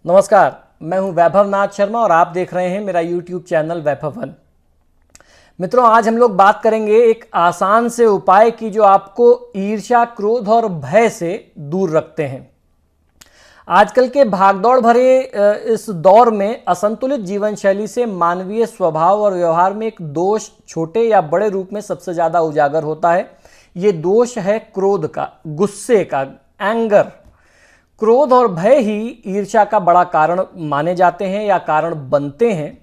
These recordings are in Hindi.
नमस्कार, मैं हूं वैभव नाथ शर्मा और आप देख रहे हैं मेरा YouTube चैनल वैभव वन। मित्रों, आज हम लोग बात करेंगे एक आसान से उपाय की जो आपको ईर्ष्या, क्रोध और भय से दूर रखते हैं। आजकल के भागदौड़ भरे इस दौर में असंतुलित जीवन शैली से मानवीय स्वभाव और व्यवहार में एक दोष छोटे या बड़े रूप में सबसे ज्यादा उजागर होता है। ये दोष है क्रोध का, गुस्से का, एंगर। क्रोध और भय ही ईर्ष्या का बड़ा कारण माने जाते हैं या कारण बनते हैं।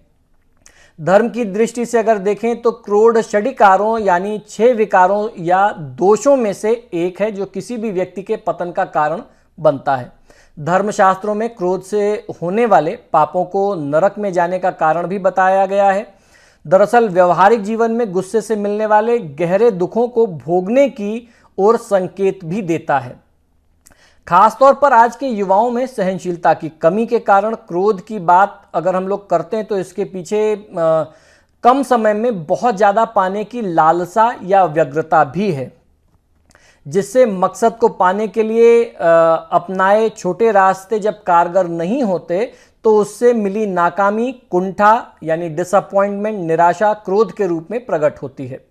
धर्म की दृष्टि से अगर देखें तो क्रोध षडिकारों यानी 6 विकारों या दोषों में से एक है जो किसी भी व्यक्ति के पतन का कारण बनता है। धर्मशास्त्रों में क्रोध से होने वाले पापों को नरक में जाने का कारण भी बताया गया है। दरअसल व्यवहारिक जीवन में गुस्से से मिलने वाले गहरे दुखों को भोगने की ओर संकेत भी देता है। खासतौर पर आज के युवाओं में सहनशीलता की कमी के कारण क्रोध की बात अगर हम लोग करते हैं तो इसके पीछे कम समय में बहुत ज़्यादा पाने की लालसा या व्यग्रता भी है, जिससे मकसद को पाने के लिए अपनाए छोटे रास्ते जब कारगर नहीं होते तो उससे मिली नाकामी, कुंठा यानी डिसअपॉइंटमेंट, निराशा क्रोध के रूप में प्रकट होती है।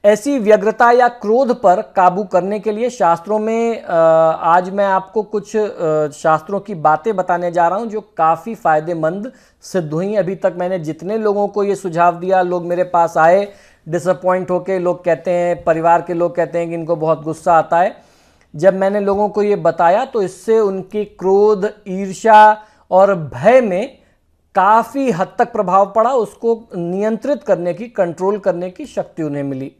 ऐसी व्यग्रता या क्रोध पर काबू करने के लिए शास्त्रों में आज मैं आपको कुछ शास्त्रों की बातें बताने जा रहा हूं जो काफ़ी फायदेमंद सिद्ध हुई। अभी तक मैंने जितने लोगों को ये सुझाव दिया, लोग मेरे पास आए डिसअपॉइंट होके, लोग कहते हैं, परिवार के लोग कहते हैं कि इनको बहुत गुस्सा आता है। जब मैंने लोगों को ये बताया तो इससे उनकी क्रोध, ईर्ष्या और भय में काफ़ी हद तक प्रभाव पड़ा। उसको नियंत्रित करने की, कंट्रोल करने की शक्ति उन्हें मिली।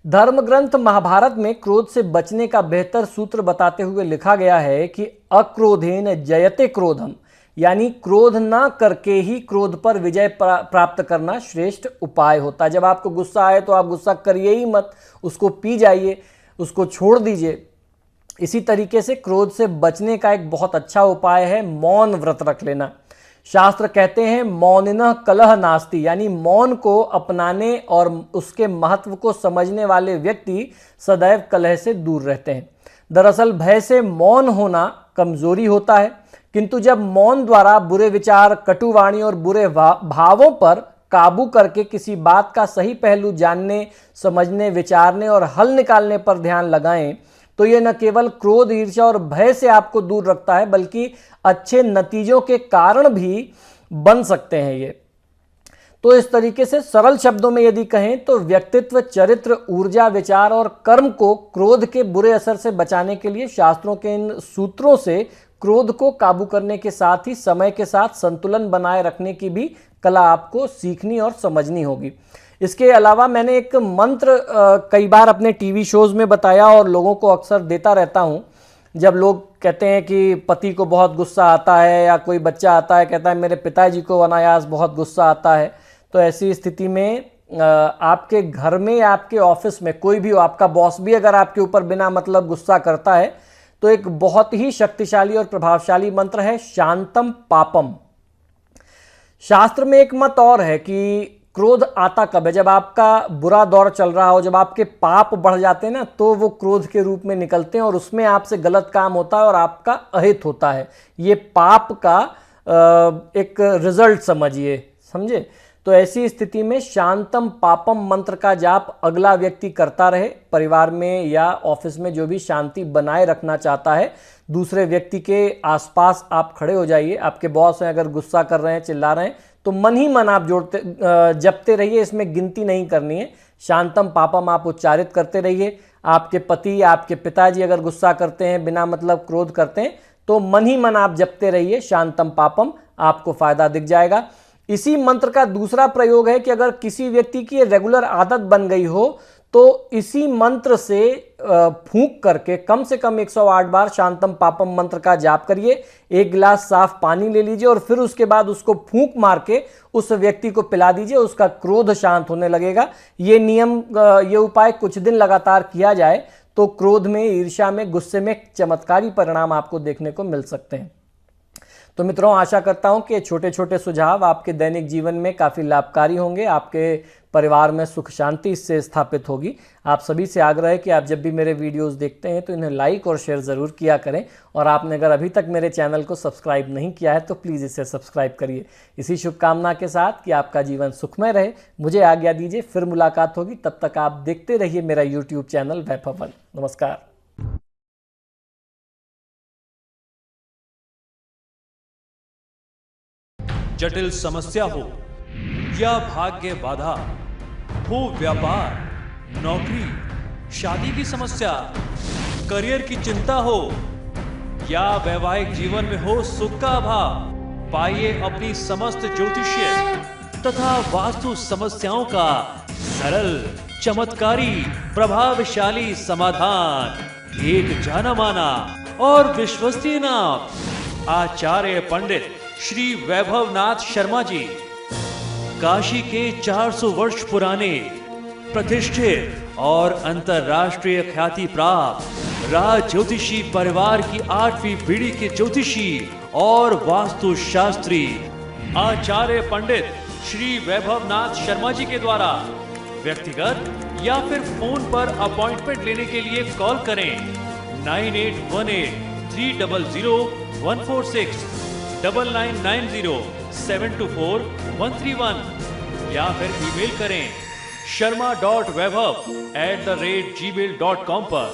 धर्म ग्रंथ महाभारत में क्रोध से बचने का बेहतर सूत्र बताते हुए लिखा गया है कि अक्रोधेन जयते क्रोधम, यानी क्रोध ना करके ही क्रोध पर विजय प्राप्त करना श्रेष्ठ उपाय होता है। जब आपको गुस्सा आए तो आप गुस्सा करिए ही मत, उसको पी जाइए, उसको छोड़ दीजिए। इसी तरीके से क्रोध से बचने का एक बहुत अच्छा उपाय है मौन व्रत रख लेना। शास्त्र कहते हैं मौनिनः कलह नास्ति, यानी मौन को अपनाने और उसके महत्व को समझने वाले व्यक्ति सदैव कलह से दूर रहते हैं। दरअसल भय से मौन होना कमजोरी होता है, किंतु जब मौन द्वारा बुरे विचार, कटुवाणी और बुरे भावों पर काबू करके किसी बात का सही पहलू जानने, समझने, विचारने और हल निकालने पर ध्यान लगाएं तो यह न केवल क्रोध, ईर्ष्या और भय से आपको दूर रखता है बल्कि अच्छे नतीजों के कारण भी बन सकते हैं ये। तो इस तरीके से सरल शब्दों में यदि कहें तो व्यक्तित्व, चरित्र, ऊर्जा, विचार और कर्म को क्रोध के बुरे असर से बचाने के लिए शास्त्रों के इन सूत्रों से क्रोध को काबू करने के साथ ही समय के साथ संतुलन बनाए रखने की भी कला आपको सीखनी और समझनी होगी। इसके अलावा मैंने एक मंत्र कई बार अपने टीवी शोज में बताया और लोगों को अक्सर देता रहता हूं। जब लोग कहते हैं कि पति को बहुत गुस्सा आता है या कोई बच्चा आता है कहता है मेरे पिताजी को अनायास बहुत गुस्सा आता है, तो ऐसी स्थिति में आपके घर में या आपके ऑफिस में कोई भी हो, आपका बॉस भी अगर आपके ऊपर बिना मतलब गुस्सा करता है तो एक बहुत ही शक्तिशाली और प्रभावशाली मंत्र है शांतम पापम। शास्त्र में एक मत और है कि क्रोध आता कब है, जब आपका बुरा दौर चल रहा हो, जब आपके पाप बढ़ जाते हैं ना, तो वो क्रोध के रूप में निकलते हैं और उसमें आपसे गलत काम होता है और आपका अहित होता है। ये पाप का एक रिजल्ट समझे। तो ऐसी स्थिति में शांतम पापम मंत्र का जाप अगला व्यक्ति करता रहे। परिवार में या ऑफिस में जो भी शांति बनाए रखना चाहता है, दूसरे व्यक्ति के आसपास आप खड़े हो जाइए। आपके बॉस हैं, अगर गुस्सा कर रहे हैं, चिल्ला रहे हैं, तो मन ही मन आप जपते रहिए। इसमें गिनती नहीं करनी है। शांतम पापम आप उच्चारित करते रहिए। आपके पति, आपके पिताजी अगर गुस्सा करते हैं, बिना मतलब क्रोध करते हैं, तो मन ही मन आप जपते रहिए शांतम पापम, आपको फायदा दिख जाएगा। इसी मंत्र का दूसरा प्रयोग है कि अगर किसी व्यक्ति की रेगुलर आदत बन गई हो तो इसी मंत्र से फूंक करके कम से कम 108 बार शांतम पापम मंत्र का जाप करिए। 1 गिलास साफ पानी ले लीजिए और फिर उसके बाद उसको फूंक मार के उस व्यक्ति को पिला दीजिए, उसका क्रोध शांत होने लगेगा। ये उपाय कुछ दिन लगातार किया जाए तो क्रोध में, ईर्ष्या में, गुस्से में चमत्कारी परिणाम आपको देखने को मिल सकते हैं। तो मित्रों, आशा करता हूं कि छोटे छोटे सुझाव आपके दैनिक जीवन में काफ़ी लाभकारी होंगे, आपके परिवार में सुख शांति इससे स्थापित होगी। आप सभी से आग्रह है कि आप जब भी मेरे वीडियोस देखते हैं तो इन्हें लाइक और शेयर ज़रूर किया करें, और आपने अगर अभी तक मेरे चैनल को सब्सक्राइब नहीं किया है तो प्लीज़ इसे सब्सक्राइब करिए। इसी शुभकामना के साथ कि आपका जीवन सुखमय रहे, मुझे आज्ञा दीजिए, फिर मुलाकात होगी। तब तक आप देखते रहिए मेरा यूट्यूब चैनल वैभव वन। नमस्कार। जटिल समस्या हो या भाग्य बाधा हो, व्यापार, नौकरी, शादी की समस्या, करियर की चिंता हो या वैवाहिक जीवन में हो सुख का अभाव, पाइए अपनी समस्त ज्योतिषीय तथा वास्तु समस्याओं का सरल, चमत्कारी, प्रभावशाली समाधान। एक जाना माना और विश्वसनीय नाम, आचार्य पंडित श्री वैभवनाथ शर्मा जी, काशी के 400 वर्ष पुराने प्रतिष्ठित और अंतरराष्ट्रीय ख्याति प्राप्त राज ज्योतिषी परिवार की 8वीं पीढ़ी के ज्योतिषी और वास्तु शास्त्री आचार्य पंडित श्री वैभवनाथ शर्मा जी के द्वारा व्यक्तिगत या फिर फोन पर अपॉइंटमेंट लेने के लिए कॉल करें 9818 300 146, 9990 724 131 या फिर ईमेल करें sharma.vaibhav@gmail.com पर।